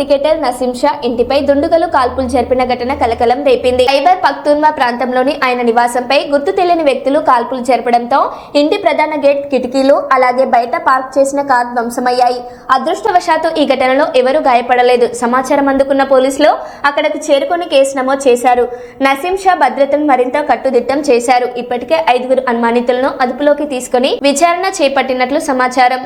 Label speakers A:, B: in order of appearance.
A: Cricketer Naseem Shah ఇంటిపై దుండగులు కాల్పులు జరిపిన ఘటన కలకలం రేపింది. ఖైబర్ పఖ్తూన్వా ప్రాంతంలోని ఆయన నివాసంపై గుర్తు తెలియని వ్యక్తులు కాల్పులు జరపడంతో ఇంటి ప్రధాన గేట్ కిటికీలు అలాగే బయట పార్క్ చేసిన కార్ ధ్వంసమయ్యాయి. అదృష్టవశాత్తు ఈ ఘటనలో ఎవరూ గాయపడలేదు. సమాచారం అందుకున్న పోలీసులు అక్కడకు చేరుకుని కేసు నమోదు చేశారు. నసీం షా భద్రతను మరింత కట్టుదిట్టం చేశారు. ఇప్పటికే 5 అనుమానితులను అదుపులోకి తీసుకుని విచారణ చేపట్టినట్లు సమాచారం.